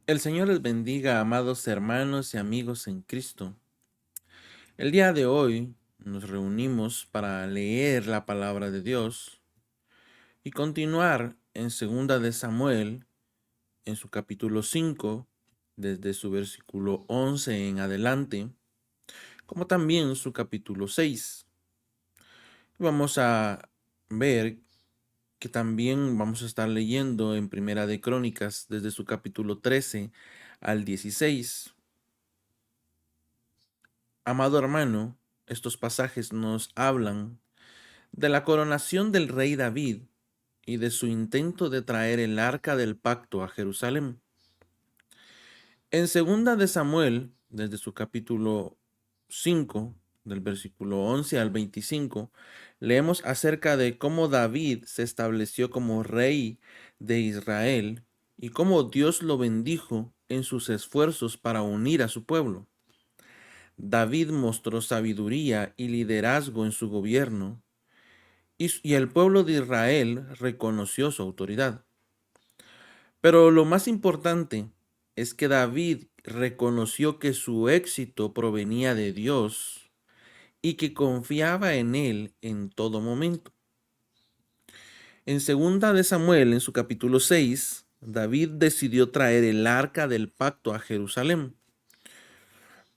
El Señor les bendiga, amados hermanos y amigos en Cristo. El día de hoy nos reunimos para leer la palabra de Dios y continuar en Segunda de Samuel, en su capítulo 5, desde su versículo 11 en adelante, como también su capítulo 6. Vamos a ver que también vamos a estar leyendo en Primera de Crónicas, desde su capítulo 13 al 16. Amado hermano, estos pasajes nos hablan de la coronación del rey David y de su intento de traer el arca del pacto a Jerusalén. En segunda de Samuel, desde su capítulo 5, del versículo 11 al 25, leemos acerca de cómo David se estableció como rey de Israel y cómo Dios lo bendijo en sus esfuerzos para unir a su pueblo. David mostró sabiduría y liderazgo en su gobierno, y el pueblo de Israel reconoció su autoridad. Pero lo más importante es que David reconoció que su éxito provenía de Dios y que confiaba en él en todo momento. En segunda de Samuel, en su capítulo 6, David decidió traer el arca del pacto a Jerusalén.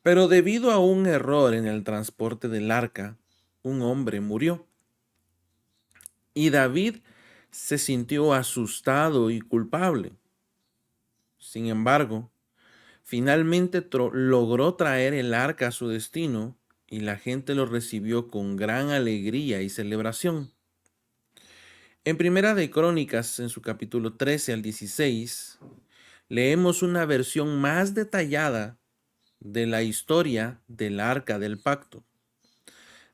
Pero debido a un error en el transporte del arca, un hombre murió. Y David se sintió asustado y culpable. Sin embargo, finalmente logró traer el arca a su destino y la gente lo recibió con gran alegría y celebración. En Primera de Crónicas, en su capítulo 13 al 16, leemos una versión más detallada de la historia del arca del pacto.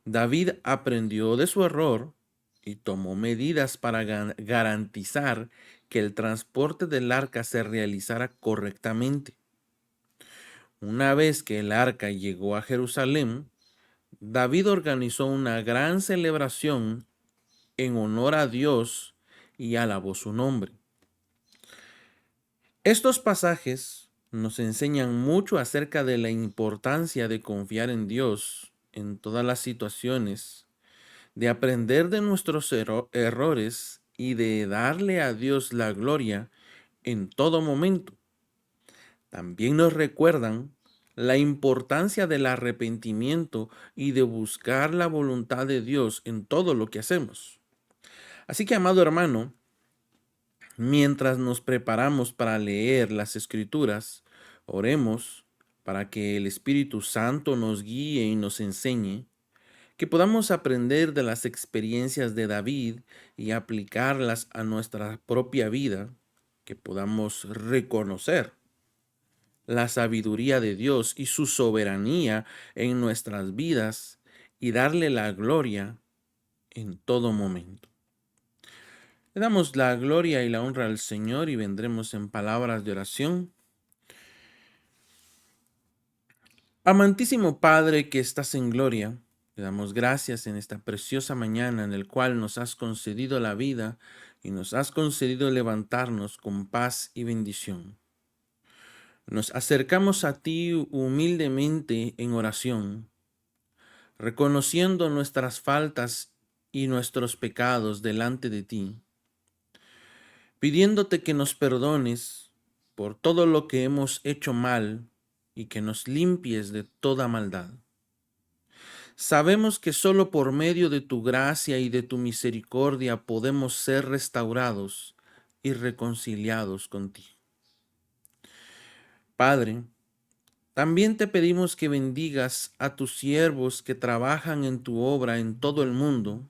David aprendió de su error y tomó medidas para garantizar que el transporte del arca se realizara correctamente. Una vez que el arca llegó a Jerusalén, David organizó una gran celebración en honor a Dios y alabó su nombre. Estos pasajes nos enseñan mucho acerca de la importancia de confiar en Dios en todas las situaciones, de aprender de nuestros errores y de darle a Dios la gloria en todo momento. También nos recuerdan la importancia del arrepentimiento y de buscar la voluntad de Dios en todo lo que hacemos. Así que, amado hermano, mientras nos preparamos para leer las Escrituras, oremos para que el Espíritu Santo nos guíe y nos enseñe, que podamos aprender de las experiencias de David y aplicarlas a nuestra propia vida, que podamos reconocer la sabiduría de Dios y su soberanía en nuestras vidas y darle la gloria en todo momento. Le damos la gloria y la honra al Señor y vendremos en palabras de oración. Amantísimo Padre que estás en gloria, te damos gracias en esta preciosa mañana en el cual nos has concedido la vida y nos has concedido levantarnos con paz y bendición. Nos acercamos a ti humildemente en oración, reconociendo nuestras faltas y nuestros pecados delante de ti, pidiéndote que nos perdones por todo lo que hemos hecho mal y que nos limpies de toda maldad. Sabemos que solo por medio de tu gracia y de tu misericordia podemos ser restaurados y reconciliados contigo. Padre, también te pedimos que bendigas a tus siervos que trabajan en tu obra en todo el mundo,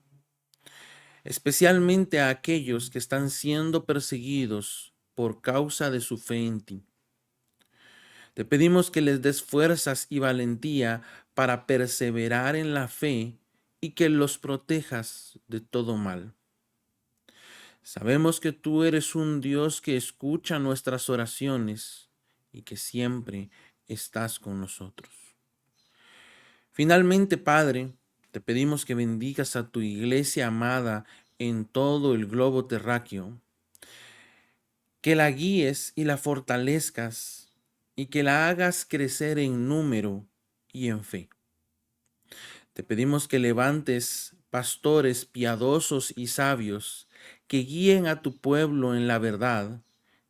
especialmente a aquellos que están siendo perseguidos por causa de su fe en ti. Te pedimos que les des fuerzas y valentía para perseverar en la fe y que los protejas de todo mal. Sabemos que tú eres un Dios que escucha nuestras oraciones y que siempre estás con nosotros. Finalmente, Padre, te pedimos que bendigas a tu iglesia amada en todo el globo terráqueo, que la guíes y la fortalezcas, y que la hagas crecer en número y en fe. Te pedimos que levantes pastores piadosos y sabios, que guíen a tu pueblo en la verdad,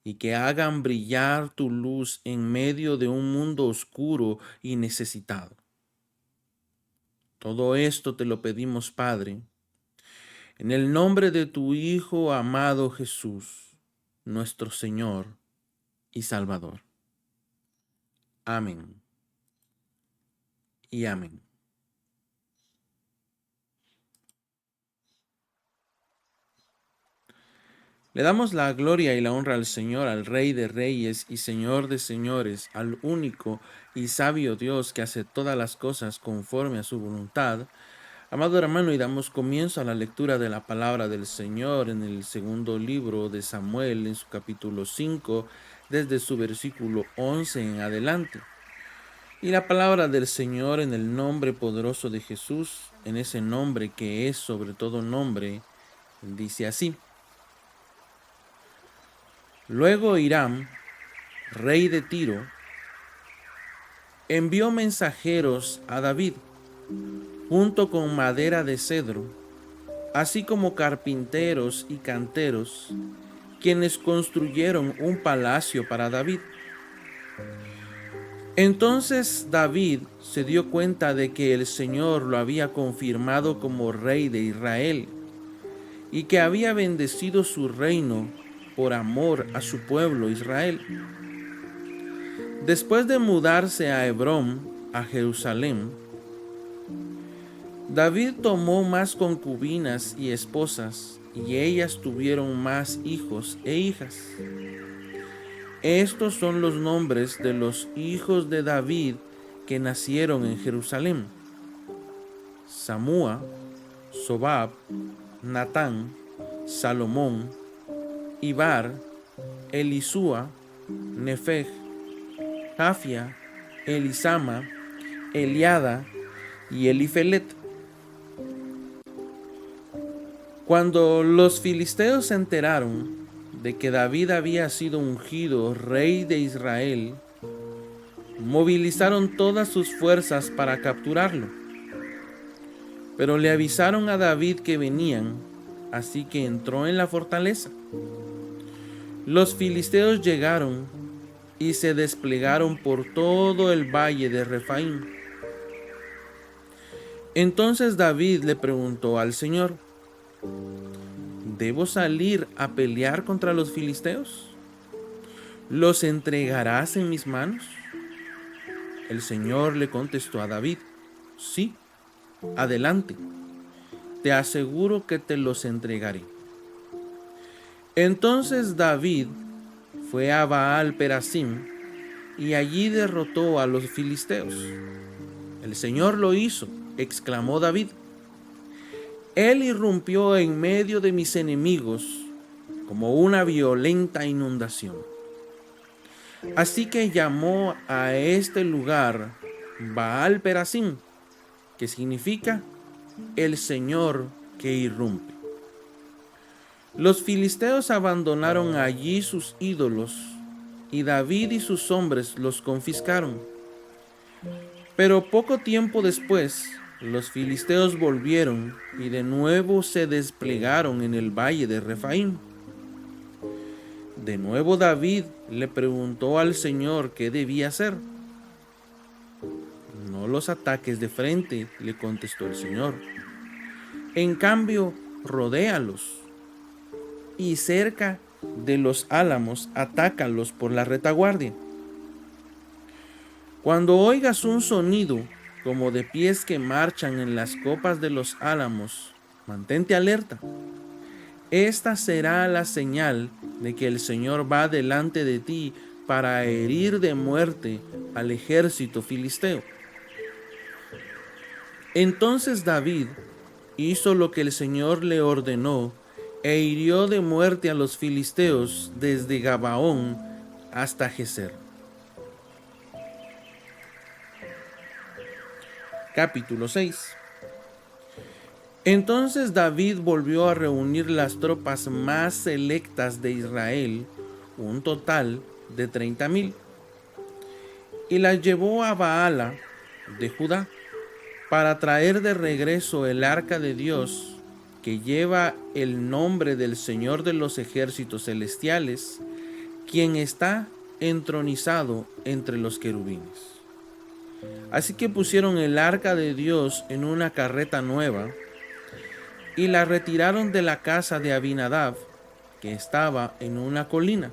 y que hagan brillar tu luz en medio de un mundo oscuro y necesitado. Todo esto te lo pedimos, Padre, en el nombre de tu Hijo amado Jesús, nuestro Señor y Salvador. Amén y amén. Le damos la gloria y la honra al Señor, al Rey de Reyes y Señor de Señores, al único y sabio Dios que hace todas las cosas conforme a su voluntad. Amado hermano, y damos comienzo a la lectura de la palabra del Señor en el segundo libro de Samuel, en su capítulo 5, desde su versículo 11 en adelante. Y la palabra del Señor en el nombre poderoso de Jesús, en ese nombre que es sobre todo nombre, dice así. Luego Hiram, rey de Tiro, envió mensajeros a David, junto con madera de cedro, así como carpinteros y canteros, quienes construyeron un palacio para David. Entonces David se dio cuenta de que el Señor lo había confirmado como rey de Israel y que había bendecido su reino por amor a su pueblo Israel. Después de mudarse a Hebrón, a Jerusalén, David tomó más concubinas y esposas, y ellas tuvieron más hijos e hijas. Estos son los nombres de los hijos de David que nacieron en Jerusalén: Samúa, Sobab, Natán, Salomón, Ibar, Elisúa, Nefeg, Jafia, Elisama, Eliada y Elifelet. Cuando los filisteos se enteraron de que David había sido ungido rey de Israel, movilizaron todas sus fuerzas para capturarlo. Pero le avisaron a David que venían, así que entró en la fortaleza. Los filisteos llegaron y se desplegaron por todo el valle de Refaim. Entonces David le preguntó al Señor: ¿debo salir a pelear contra los filisteos? ¿Los entregarás en mis manos? El Señor le contestó a David: sí, adelante, te aseguro que te los entregaré. Entonces David fue a Baal Perasim y allí derrotó a los filisteos. El Señor lo hizo, exclamó David. Él irrumpió en medio de mis enemigos como una violenta inundación. Así que llamó a este lugar Baal Perasim, que significa el Señor que irrumpe. Los filisteos abandonaron allí sus ídolos, y David y sus hombres los confiscaron. Pero poco tiempo después, los filisteos volvieron y de nuevo se desplegaron en el valle de Refaim. De nuevo David le preguntó al Señor qué debía hacer. No los ataques de frente, le contestó el Señor. En cambio, rodéalos y cerca de los álamos atácalos por la retaguardia. Cuando oigas un sonido como de pies que marchan en las copas de los álamos, mantente alerta. Esta será la señal de que el Señor va delante de ti para herir de muerte al ejército filisteo. Entonces David hizo lo que el Señor le ordenó e hirió de muerte a los filisteos desde Gabaón hasta Geser. Capítulo 6. Entonces David volvió a reunir las tropas más selectas de Israel, un total de 30,000, y las llevó a Baala de Judá para traer de regreso el arca de Dios, que lleva el nombre del Señor de los ejércitos celestiales, quien está entronizado entre los querubines. Así que pusieron el arca de Dios en una carreta nueva y la retiraron de la casa de Abinadab, que estaba en una colina.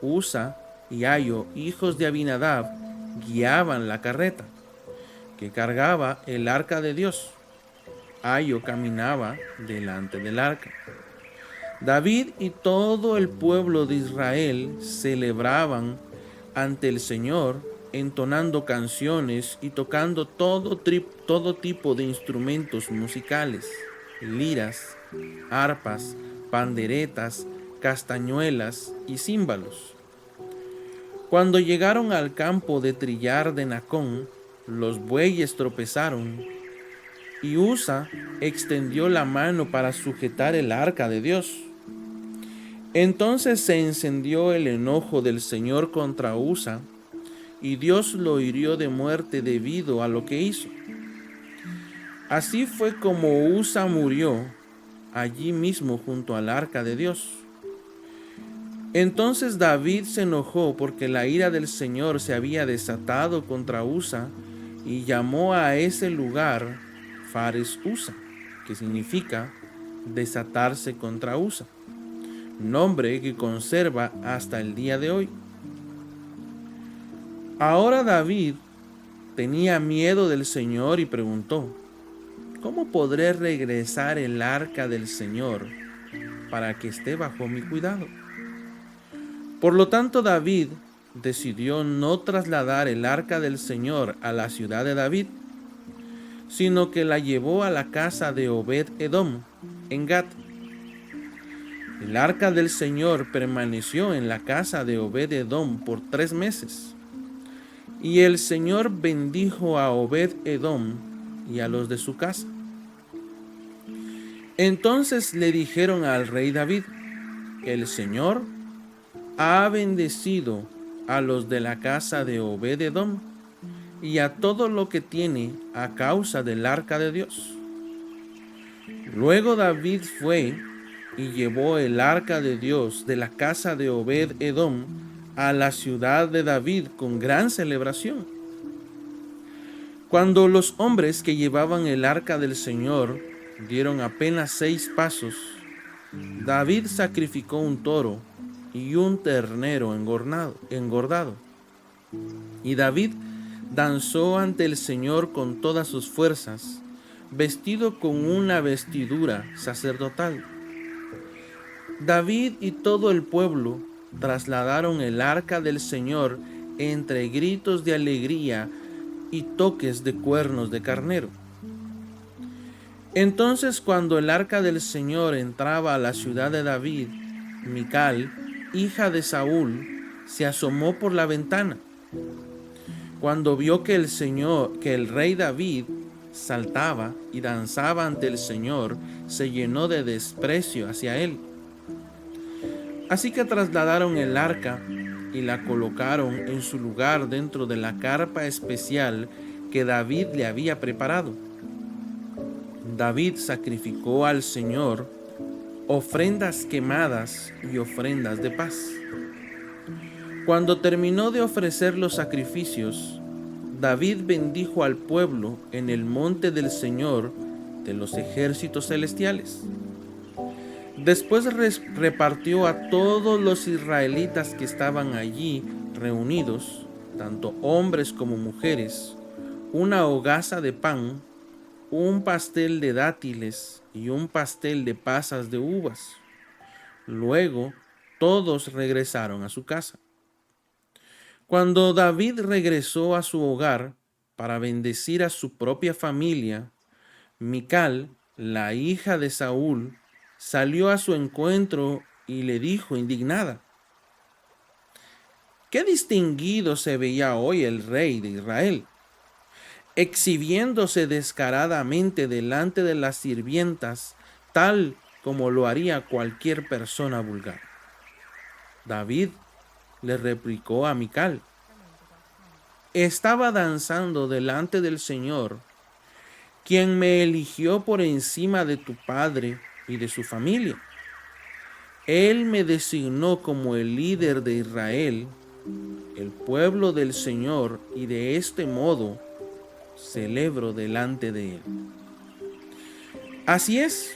Usa y Ayo, hijos de Abinadab, guiaban la carreta, que cargaba el arca de Dios. Ayo caminaba delante del arca. David y todo el pueblo de Israel celebraban ante el Señor, entonando canciones y tocando todo tipo de instrumentos musicales, liras, arpas, panderetas, castañuelas y címbalos. Cuando llegaron al campo de trillar de Nacón, los bueyes tropezaron y Usa extendió la mano para sujetar el arca de Dios. Entonces se encendió el enojo del Señor contra Usa, y Dios lo hirió de muerte debido a lo que hizo. Así fue como Usa murió allí mismo junto al arca de Dios. Entonces David se enojó porque la ira del Señor se había desatado contra Usa, y llamó a ese lugar Fares Usa, que significa desatarse contra Usa, nombre que conserva hasta el día de hoy. Ahora David tenía miedo del Señor y preguntó: ¿cómo podré regresar el arca del Señor para que esté bajo mi cuidado? Por lo tanto, David decidió no trasladar el arca del Señor a la ciudad de David, sino que la llevó a la casa de Obed-Edom en Gat. El arca del Señor permaneció en la casa de Obed-Edom por 3 meses. Y el Señor bendijo a Obed-Edom y a los de su casa. Entonces le dijeron al rey David: el Señor ha bendecido a los de la casa de Obed-Edom y a todo lo que tiene a causa del arca de Dios. Luego David fue y llevó el arca de Dios de la casa de Obed-Edom a la ciudad de David con gran celebración. Cuando los hombres que llevaban el arca del Señor dieron apenas 6 pasos, David sacrificó un toro y un ternero engordado. Y David danzó ante el Señor con todas sus fuerzas, vestido con una vestidura sacerdotal. David y todo el pueblo trasladaron el arca del Señor entre gritos de alegría y toques de cuernos de carnero. Entonces, cuando el arca del Señor entraba a la ciudad de David, Mical, hija de Saúl, se asomó por la ventana. Cuando vio que el rey David saltaba y danzaba ante el Señor, se llenó de desprecio hacia él. Así que trasladaron el arca y la colocaron en su lugar dentro de la carpa especial que David le había preparado. David sacrificó al Señor ofrendas quemadas y ofrendas de paz. Cuando terminó de ofrecer los sacrificios, David bendijo al pueblo en el monte del Señor de los ejércitos celestiales. Después repartió a todos los israelitas que estaban allí reunidos, tanto hombres como mujeres, una hogaza de pan, un pastel de dátiles y un pastel de pasas de uvas. Luego todos regresaron a su casa. Cuando David regresó a su hogar para bendecir a su propia familia, Mical, la hija de Saúl, salió a su encuentro y le dijo indignada: «Qué distinguido se veía hoy el rey de Israel, exhibiéndose descaradamente delante de las sirvientas, tal como lo haría cualquier persona vulgar». David le replicó a Mical: estaba danzando delante del Señor, quien me eligió por encima de tu padre y de su familia. Él me designó como el líder de Israel, el pueblo del Señor, y de este modo celebro delante de él. Así es,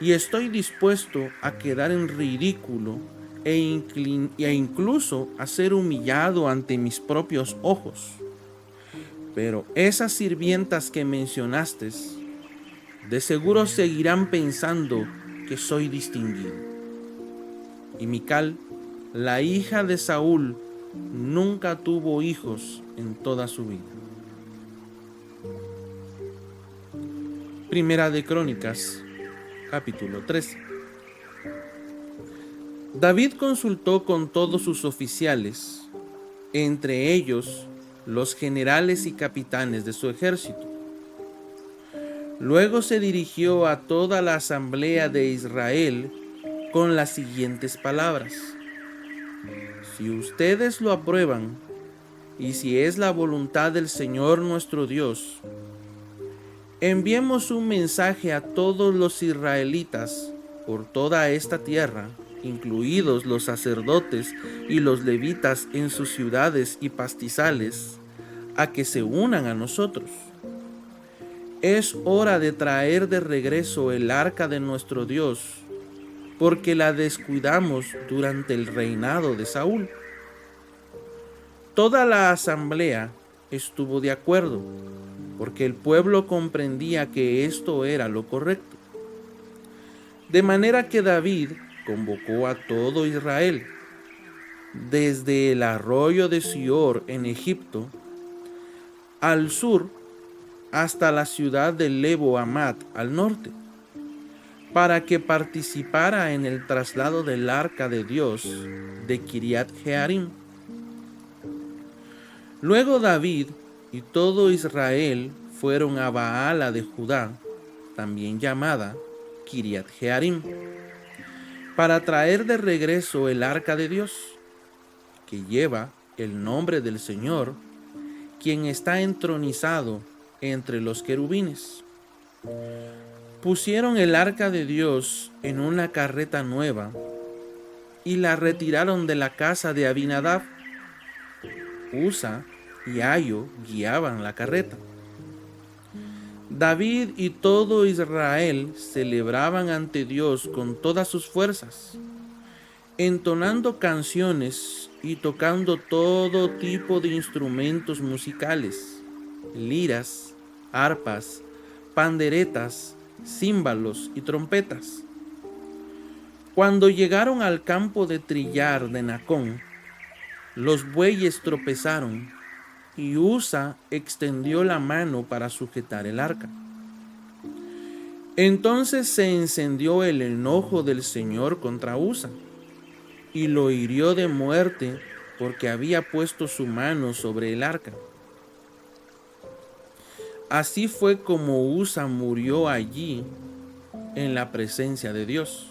y estoy dispuesto a quedar en ridículo e incluso a ser humillado ante mis propios ojos. Pero esas sirvientas que mencionaste, de seguro seguirán pensando que soy distinguido. Y Mical, la hija de Saúl, nunca tuvo hijos en toda su vida. Primera de Crónicas, capítulo 13. David consultó con todos sus oficiales, entre ellos los generales y capitanes de su ejército. Luego se dirigió a toda la asamblea de Israel con las siguientes palabras: si ustedes lo aprueban, y si es la voluntad del Señor nuestro Dios, enviemos un mensaje a todos los israelitas por toda esta tierra, incluidos los sacerdotes y los levitas en sus ciudades y pastizales, a que se unan a nosotros. Es hora de traer de regreso el arca de nuestro Dios, porque la descuidamos durante el reinado de Saúl. Toda la asamblea estuvo de acuerdo, porque el pueblo comprendía que esto era lo correcto. De manera que David convocó a todo Israel, desde el arroyo de Sior en Egipto, al sur hasta la ciudad de Lebo Hamat al norte, para que participara en el traslado del arca de Dios de Kiriat Jearim. Luego David y todo Israel fueron a Baala de Judá, también llamada Kiriat Jearim, para traer de regreso el arca de Dios, que lleva el nombre del Señor, quien está entronizado entre los querubines. Pusieron el arca de Dios en una carreta nueva y la retiraron de la casa de Abinadab. Usa y Ayo guiaban la carreta. David y todo Israel celebraban ante Dios con todas sus fuerzas, entonando canciones y tocando todo tipo de instrumentos musicales, liras, arpas, panderetas, címbalos y trompetas. Cuando llegaron al campo de trillar de Nacón, los bueyes tropezaron y Usa extendió la mano para sujetar el arca. Entonces se encendió el enojo del Señor contra Usa y lo hirió de muerte porque había puesto su mano sobre el arca. Así fue como Usa murió allí en la presencia de Dios.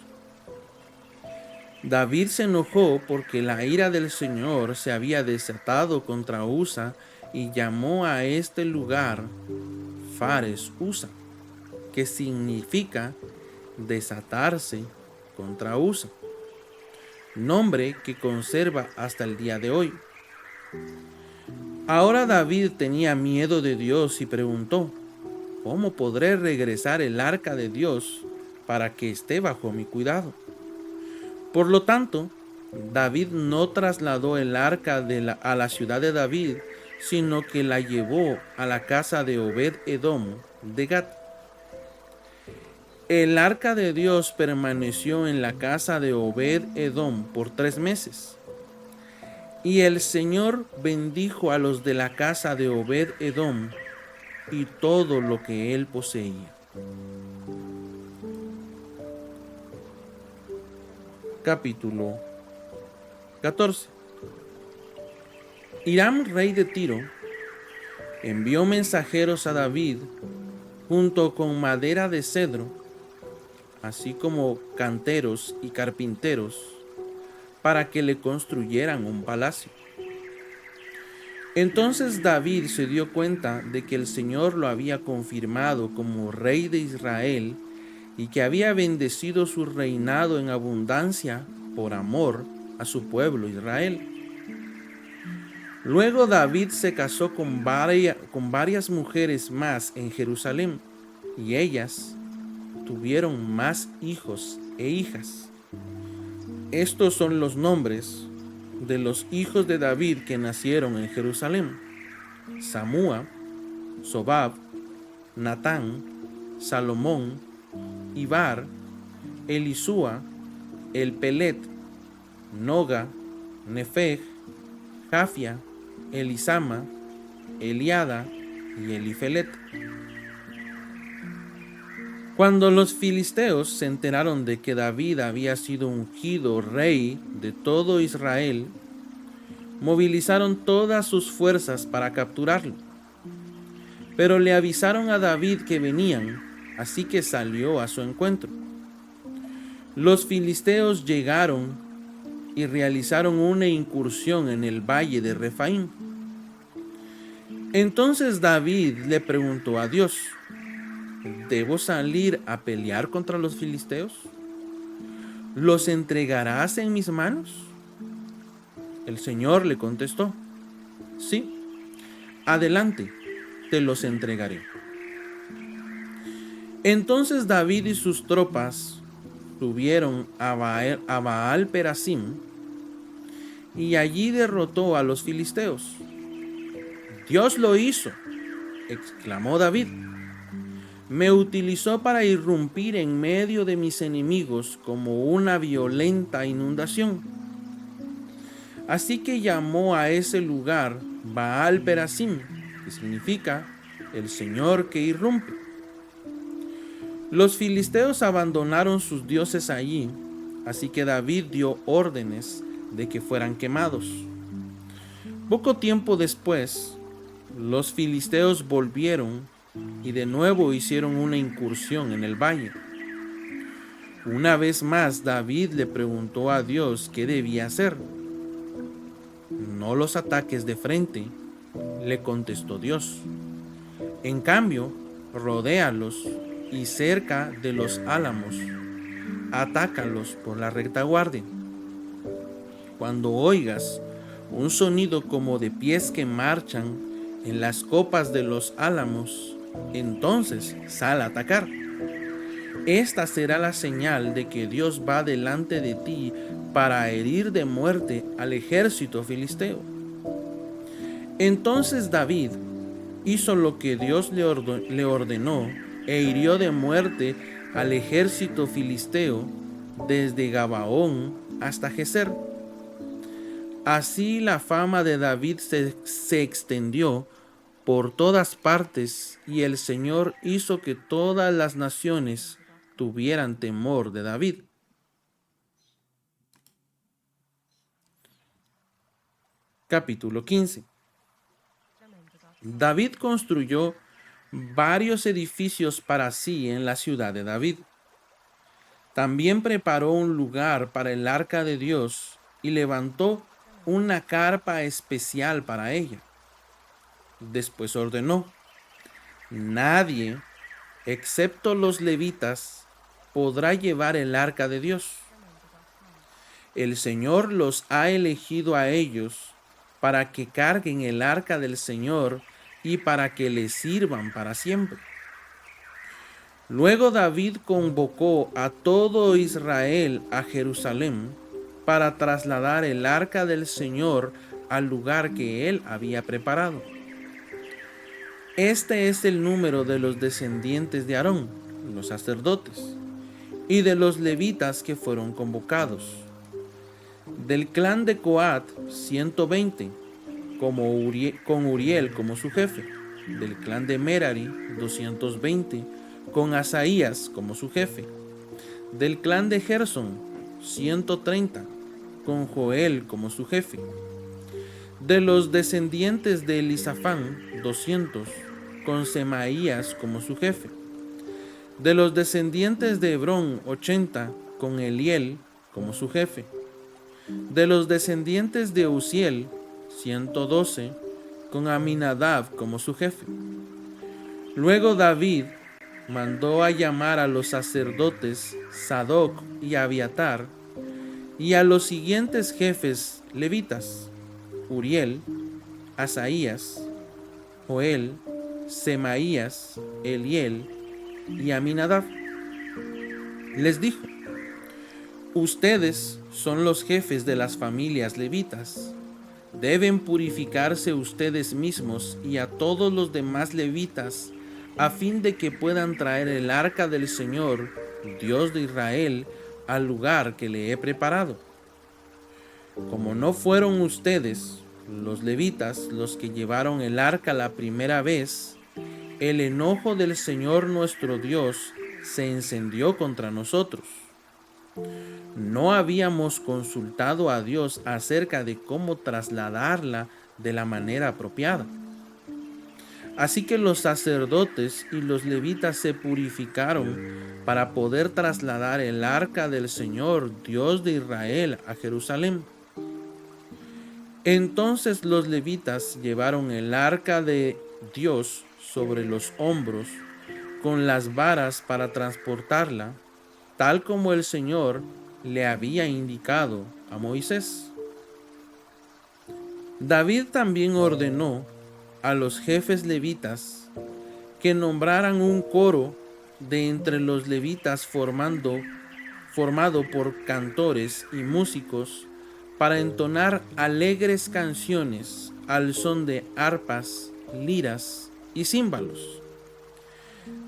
David se enojó porque la ira del Señor se había desatado contra Usa y llamó a este lugar Fares Usa, que significa desatarse contra Usa, nombre que conserva hasta el día de hoy. Ahora David tenía miedo de Dios y preguntó: ¿cómo podré regresar el arca de Dios para que esté bajo mi cuidado? Por lo tanto, David no trasladó el arca a la ciudad de David, sino que la llevó a la casa de Obed-Edom de Gat. El arca de Dios permaneció en la casa de Obed-Edom por 3 meses. Y el Señor bendijo a los de la casa de Obed-Edom y todo lo que él poseía. Capítulo 14. Hiram, rey de Tiro, envió mensajeros a David junto con madera de cedro, así como canteros y carpinteros, para que le construyeran un palacio. Entonces David se dio cuenta de que el Señor lo había confirmado como rey de Israel y que había bendecido su reinado en abundancia por amor a su pueblo Israel. Luego David se casó con varias mujeres más en Jerusalén, y ellas tuvieron más hijos e hijas. Estos son los nombres de los hijos de David que nacieron en Jerusalén: Samúa, Sobab, Natán, Salomón, Ibar, Elisúa, Elpelet, Noga, Nefeg, Jafia, Elisama, Eliada y Elifelet. Cuando los filisteos se enteraron de que David había sido ungido rey de todo Israel, movilizaron todas sus fuerzas para capturarlo. Pero le avisaron a David que venían, así que salió a su encuentro. Los filisteos llegaron y realizaron una incursión en el valle de Refaim. Entonces David le preguntó a Dios: ¿debo salir a pelear contra los filisteos? ¿Los entregarás en mis manos? El Señor le contestó: sí, adelante, te los entregaré. Entonces David y sus tropas subieron a Baal Perasim y allí derrotó a los filisteos. Dios lo hizo, exclamó David. Me utilizó para irrumpir en medio de mis enemigos como una violenta inundación. Así que llamó a ese lugar Baal Perasim, que significa el Señor que irrumpe. Los filisteos abandonaron sus dioses allí, así que David dio órdenes de que fueran quemados. Poco tiempo después, los filisteos volvieron y de nuevo hicieron una incursión en el valle. Una vez más, David le preguntó a Dios qué debía hacer. No los ataques de frente, le contestó Dios. En cambio, rodéalos y cerca de los álamos, atácalos por la retaguardia. Cuando oigas un sonido como de pies que marchan en las copas de los álamos, entonces sal a atacar. Esta será la señal de que Dios va delante de ti para herir de muerte al ejército filisteo. Entonces David hizo lo que Dios le ordenó e hirió de muerte al ejército filisteo desde Gabaón hasta Geser. Así la fama de David se extendió por todas partes y el Señor hizo que todas las naciones tuvieran temor de David. Capítulo 15. David construyó varios edificios para sí en la ciudad de David. También preparó un lugar para el arca de Dios y levantó una carpa especial para ella. Después ordenó: nadie, excepto los levitas, podrá llevar el arca de Dios. El Señor los ha elegido a ellos para que carguen el arca del Señor y para que le sirvan para siempre. Luego David convocó a todo Israel a Jerusalén para trasladar el arca del Señor al lugar que él había preparado. Este es el número de los descendientes de Aarón, los sacerdotes, y de los levitas que fueron convocados. Del clan de Coat, 120, con Uriel como su jefe. Del clan de Merari, 220, con Asaías como su jefe. Del clan de Gersón, 130, con Joel como su jefe. De los descendientes de Elisafán, 200, con Semaías como su jefe. De los descendientes de Hebrón, 80, con Eliel como su jefe. De los descendientes de Uziel, 112, con Aminadab como su jefe. Luego David mandó a llamar a los sacerdotes Sadoc y Abiatar y a los siguientes jefes levitas: Uriel, Asaías, Joel, Semaías, Eliel y Aminadab. Les dijo: ustedes son los jefes de las familias levitas. Deben purificarse ustedes mismos y a todos los demás levitas, a fin de que puedan traer el arca del Señor, Dios de Israel, al lugar que le he preparado. Como no fueron ustedes, los levitas, los que llevaron el arca la primera vez, el enojo del Señor nuestro Dios se encendió contra nosotros. No habíamos consultado a Dios acerca de cómo trasladarla de la manera apropiada. Así que los sacerdotes y los levitas se purificaron para poder trasladar el arca del Señor, Dios de Israel, a Jerusalén. Entonces los levitas llevaron el arca de Dios sobre los hombros con las varas para transportarla, tal como el Señor le había indicado a Moisés. David también ordenó a los jefes levitas que nombraran un coro de entre los levitas formado por cantores y músicos para entonar alegres canciones al son de arpas, liras y címbalos.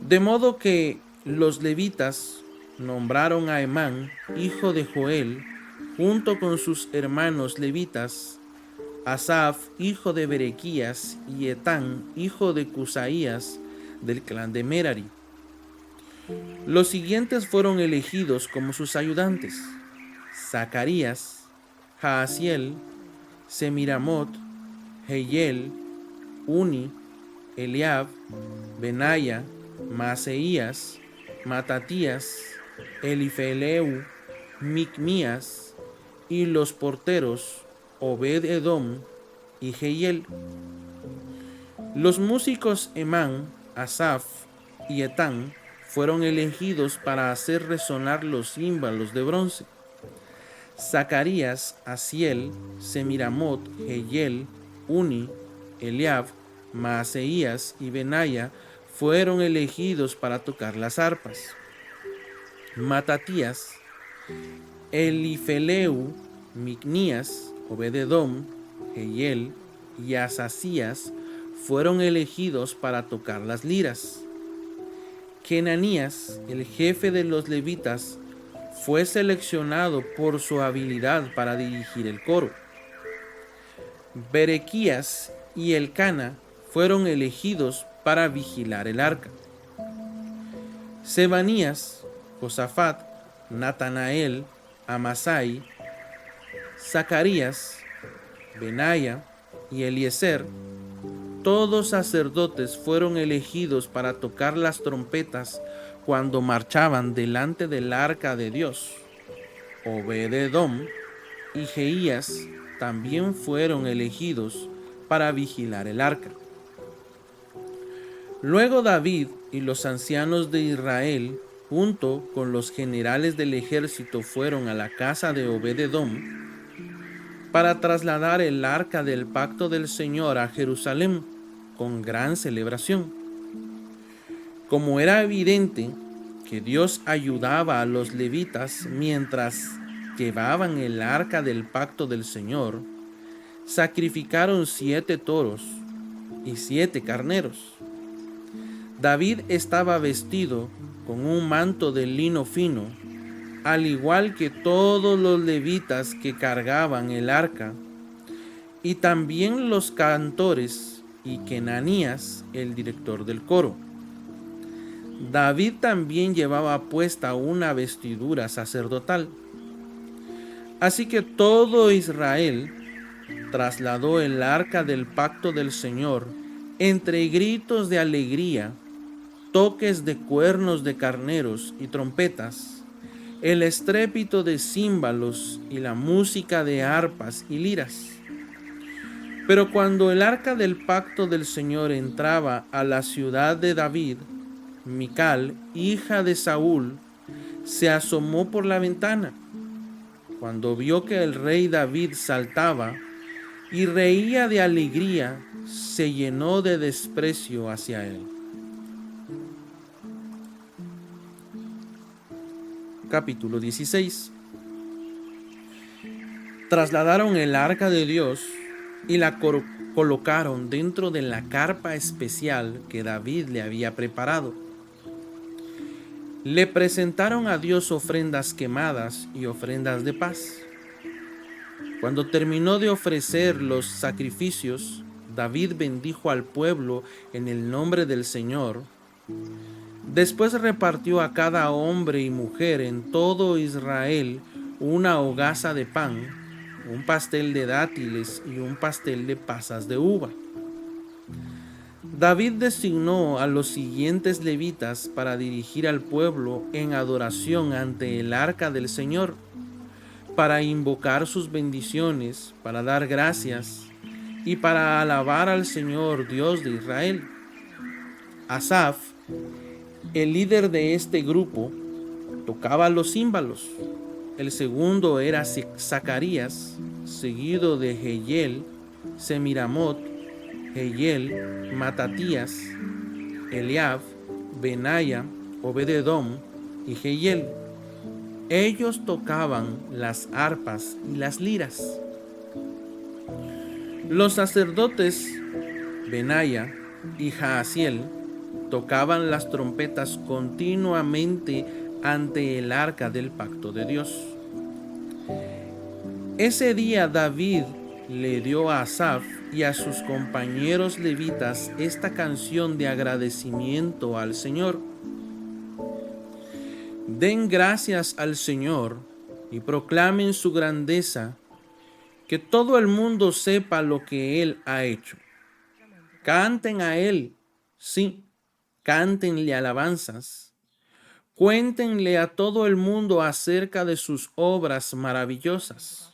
De modo que los levitas nombraron a Emán, hijo de Joel, junto con sus hermanos levitas, Asaf, hijo de Berequías, y Etán, hijo de Cusaías, del clan de Merari. Los siguientes fueron elegidos como sus ayudantes: Zacarías, Jaasiel, Semiramot, Jehiel, Uni, Eliab, Benaya, Maaseías, Matatías, Elifeleu, Micmías, y los porteros Obed-edom y Jehiel. Los músicos Emán, Asaf y Etán fueron elegidos para hacer resonar los címbalos de bronce. Zacarías, Asiel, Semiramot, Jehiel, Uni, Eliab, Maaseías y Benaya fueron elegidos para tocar las arpas. Matatías, Elifeleu, Micnías, Obed-edom, Jehiel y Asasías fueron elegidos para tocar las liras. Kenanías, el jefe de los levitas, fue seleccionado por su habilidad para dirigir el coro. Berequías y Elcana fueron elegidos para vigilar el arca. Sebanías, Josafat, Natanael, Amasai, Zacarías, Benaya y Eliezer, todos sacerdotes, fueron elegidos para tocar las trompetas cuando marchaban delante del arca de Dios. Obed-edom y Jeías también fueron elegidos para vigilar el arca. Luego David y los ancianos de Israel, junto con los generales del ejército, fueron a la casa de Obed-edom para trasladar el arca del pacto del Señor a Jerusalén con gran celebración. Como era evidente que Dios ayudaba a los levitas mientras llevaban el arca del pacto del Señor, sacrificaron 7 toros y 7 carneros. David estaba vestido con un manto de lino fino, al igual que todos los levitas que cargaban el arca, y también los cantores y Kenanías, el director del coro. David también llevaba puesta una vestidura sacerdotal. Así que todo Israel trasladó el arca del pacto del Señor entre gritos de alegría, toques de cuernos de carneros y trompetas, el estrépito de címbalos y la música de arpas y liras. Pero cuando el arca del pacto del Señor entraba a la ciudad de David, Mical, hija de Saúl, se asomó por la ventana. Cuando vio que el rey David saltaba y reía de alegría, se llenó de desprecio hacia él. Capítulo 16. Trasladaron el arca de Dios y la colocaron dentro de la carpa especial que David le había preparado. Le presentaron a Dios ofrendas quemadas y ofrendas de paz. Cuando terminó de ofrecer los sacrificios, David bendijo al pueblo en el nombre del Señor. Después repartió a cada hombre y mujer en todo Israel una hogaza de pan, un pastel de dátiles y un pastel de pasas de uva. David designó a los siguientes levitas para dirigir al pueblo en adoración ante el arca del Señor, para invocar sus bendiciones, para dar gracias y para alabar al Señor Dios de Israel. Asaf, el líder de este grupo, tocaba los címbalos. El segundo era Zacarías, seguido de Jehiel, Semiramot, Jehiel, Matatías, Eliab, Benaya, Obed-edom y Jehiel. Ellos tocaban las arpas y las liras. Los sacerdotes Benaya y Jaasiel tocaban las trompetas continuamente ante el arca del pacto de Dios. Ese día David le dio a Asaf y a sus compañeros levitas esta canción de agradecimiento al Señor. Den gracias al Señor y proclamen su grandeza, que todo el mundo sepa lo que Él ha hecho. Canten a Él, sí, cántenle alabanzas. Cuéntenle a todo el mundo acerca de sus obras maravillosas.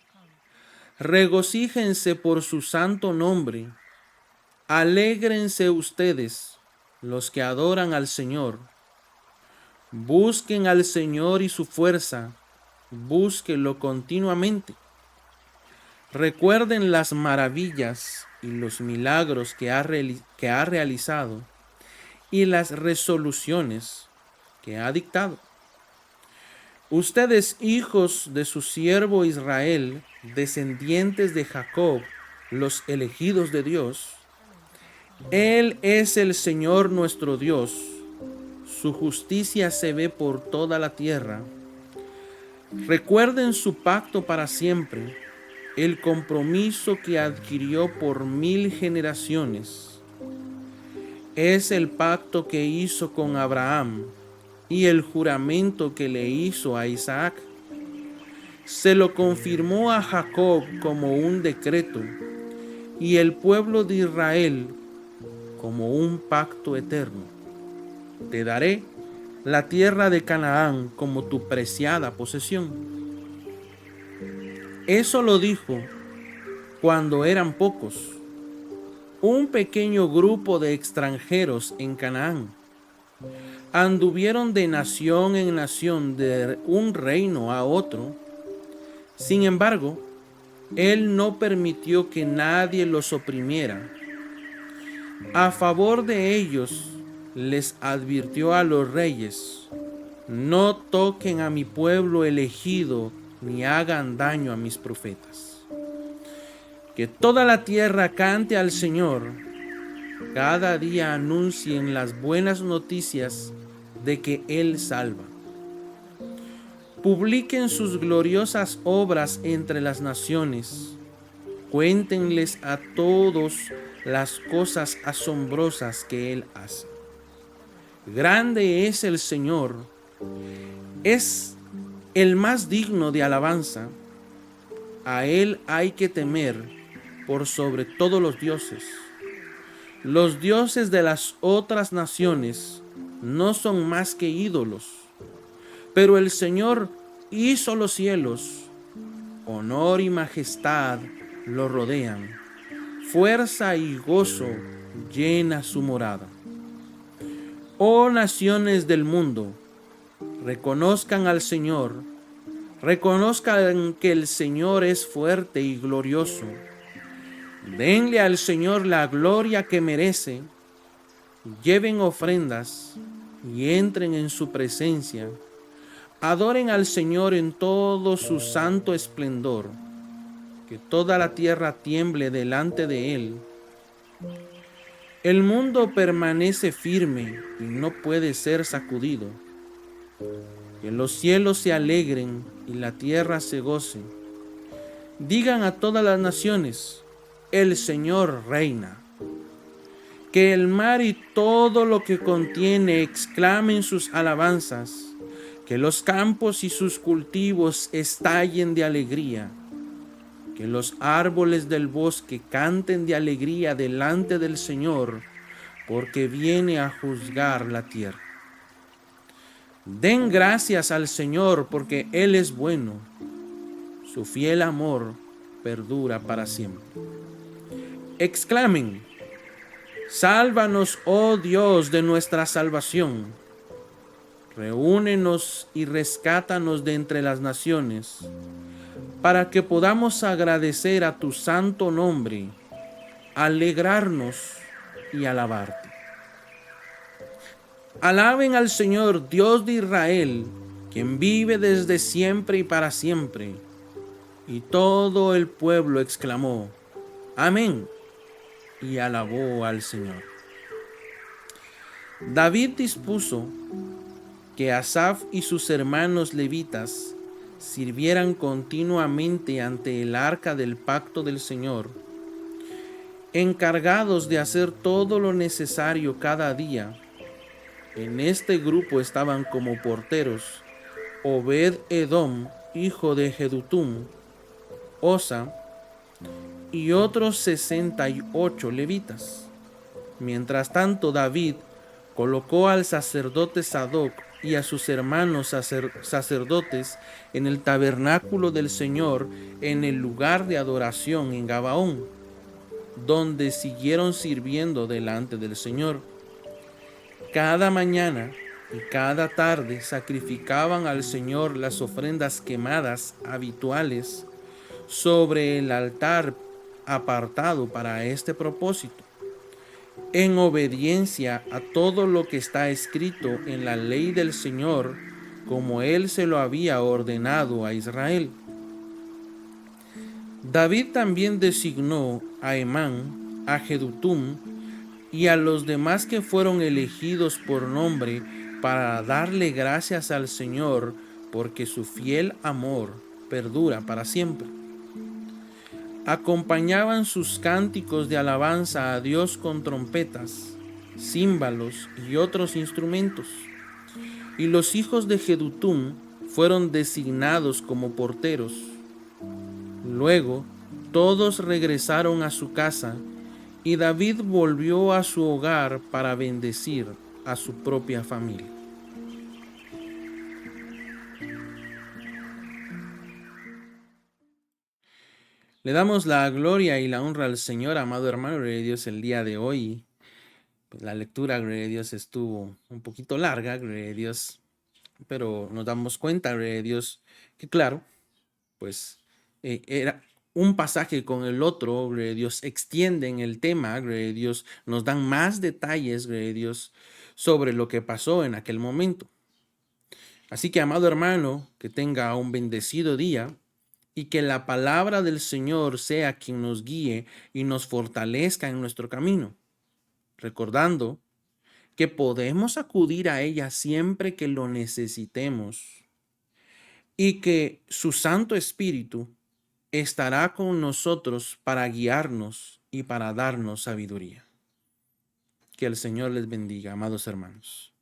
Regocíjense por su santo nombre. Alégrense ustedes, los que adoran al Señor. Busquen al Señor y su fuerza. Búsquenlo continuamente. Recuerden las maravillas y los milagros que ha realizado y las resoluciones que ha dictado. Ustedes, hijos de su siervo Israel, descendientes de Jacob, los elegidos de Dios, Él es el Señor nuestro Dios. Su justicia se ve por toda la tierra. Recuerden su pacto para siempre, el compromiso que adquirió por 1000 generaciones. Es el pacto que hizo con Abraham y el juramento que le hizo a Isaac. Se lo confirmó a Jacob como un decreto y el pueblo de Israel como un pacto eterno. Te daré la tierra de Canaán como tu preciada posesión. Eso lo dijo cuando eran pocos, un pequeño grupo de extranjeros en Canaán. Anduvieron de nación en nación, de un reino a otro. Sin embargo, Él no permitió que nadie los oprimiera. A favor de ellos, les advirtió a los reyes: no toquen a mi pueblo elegido, ni hagan daño a mis profetas. Que toda la tierra cante al Señor. Cada día anuncien las buenas noticias de que Él salva. Publiquen sus gloriosas obras entre las naciones. Cuéntenles a todos las cosas asombrosas que Él hace. Grande es el Señor, es el más digno de alabanza. A Él hay que temer por sobre todos los dioses. Los dioses de las otras naciones no son más que ídolos, pero el Señor Hizo los cielos, honor y majestad lo rodean, fuerza y gozo llena su morada. Oh naciones del mundo, reconozcan al Señor, reconozcan que el Señor es fuerte y glorioso. Denle al Señor la gloria que merece, lleven ofrendas y entren en su presencia. Adoren al Señor en todo su santo esplendor, que toda la tierra tiemble delante de Él. El mundo permanece firme y no puede ser sacudido. Que los cielos se alegren y la tierra se goce. Digan a todas las naciones, el Señor reina. Que el mar y todo lo que contiene exclamen sus alabanzas. Que los campos y sus cultivos estallen de alegría. Que los árboles del bosque canten de alegría delante del Señor, porque viene a juzgar la tierra. Den gracias al Señor, porque Él es bueno. Su fiel amor perdura para siempre. Exclamen, sálvanos, oh Dios, de nuestra salvación. Reúnenos y rescátanos de entre las naciones, para que podamos agradecer a tu santo nombre, alegrarnos y alabarte. Alaben al Señor, Dios de Israel, quien vive desde siempre y para siempre. Y todo el pueblo exclamó, amén, y alabó al Señor. David dispuso que Asaf y sus hermanos levitas sirvieran continuamente ante el arca del pacto del Señor, encargados de hacer todo lo necesario cada día. En este grupo estaban como porteros Obed-Edom, hijo de Jedutum, Osa, y otros 68 levitas. Mientras tanto, David colocó al sacerdote Sadoc y a sus hermanos sacerdotes en el tabernáculo del Señor, en el lugar de adoración en Gabaón, donde siguieron sirviendo delante del Señor. Cada mañana y cada tarde sacrificaban al Señor las ofrendas quemadas habituales sobre el altar apartado para este propósito, en obediencia a todo lo que está escrito en la ley del Señor, como Él se lo había ordenado a Israel. David también designó a Emán, a Jedutum y a los demás que fueron elegidos por nombre para darle gracias al Señor, porque su fiel amor perdura para siempre. Acompañaban sus cánticos de alabanza a Dios con trompetas, címbalos y otros instrumentos. Y los hijos de Jedutum fueron designados como porteros. Luego todos regresaron a su casa y David volvió a su hogar para bendecir a su propia familia. Le damos la gloria y la honra al Señor, amado hermano, gloria a Dios, el día de hoy. Pues la lectura, gloria a Dios, estuvo un poquito larga, gloria a Dios, pero nos damos cuenta, gloria a Dios, que claro, pues era un pasaje con el otro, gloria a Dios, extienden el tema, gloria a Dios, nos dan más detalles, gloria a Dios, sobre lo que pasó en aquel momento. Así que, amado hermano, que tenga un bendecido día y que la palabra del Señor sea quien nos guíe y nos fortalezca en nuestro camino, recordando que podemos acudir a ella siempre que lo necesitemos y que su Santo Espíritu estará con nosotros para guiarnos y para darnos sabiduría. Que el Señor les bendiga, amados hermanos.